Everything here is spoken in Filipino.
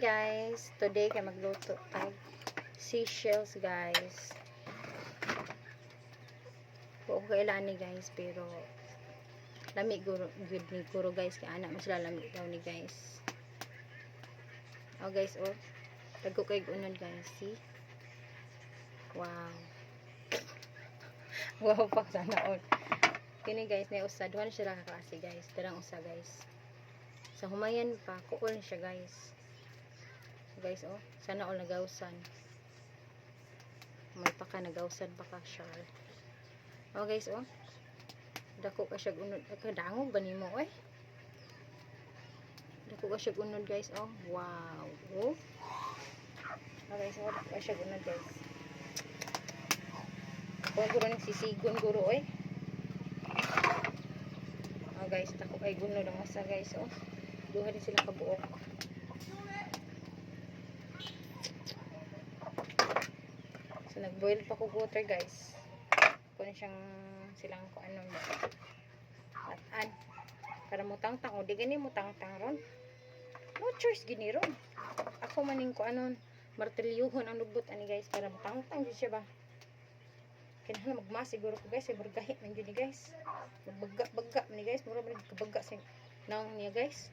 guys, today kay magluto tag seashells guys. Buong kailan ni guys, pero lami guro good ni guro guys, kay anak mas lami daw ni guys. Oh guys, oh tago kay unon guys, see? Wow. Wow pa sana all. Kini guys, may usa duha na siya kakaasi guys, darang usa guys. Sa humayan pa, kuol siya guys. Guys, oh, sana all nagawsan. May pa ka nagawsan pa ka siya. Oh guys, oh. Dako ka siya unod. Kadangog ba nimo oy? Dako ka siya unod guys, oh. Wow. Oh. Oh guys, oh, dako ka siya unod guys. Oh, guro ni sisigon guro oy. Oh guys, dako kay gunod ang asa guys, oh. Duha din sila kabuok. So nagboil pa ko water guys. Kuno siyang silang ko ano at para mo tangtang o di gani mo tangtang ron. No choice gini ron. Ako maning ko anon martilyuhon ang lubot ani guys para mo tangtang di siya ba. Kinahanglan magmas siguro ko guys, burgahi man gyud ni guys. Magbaga-baga man ni guys, mura man kabaga sa naong niya guys.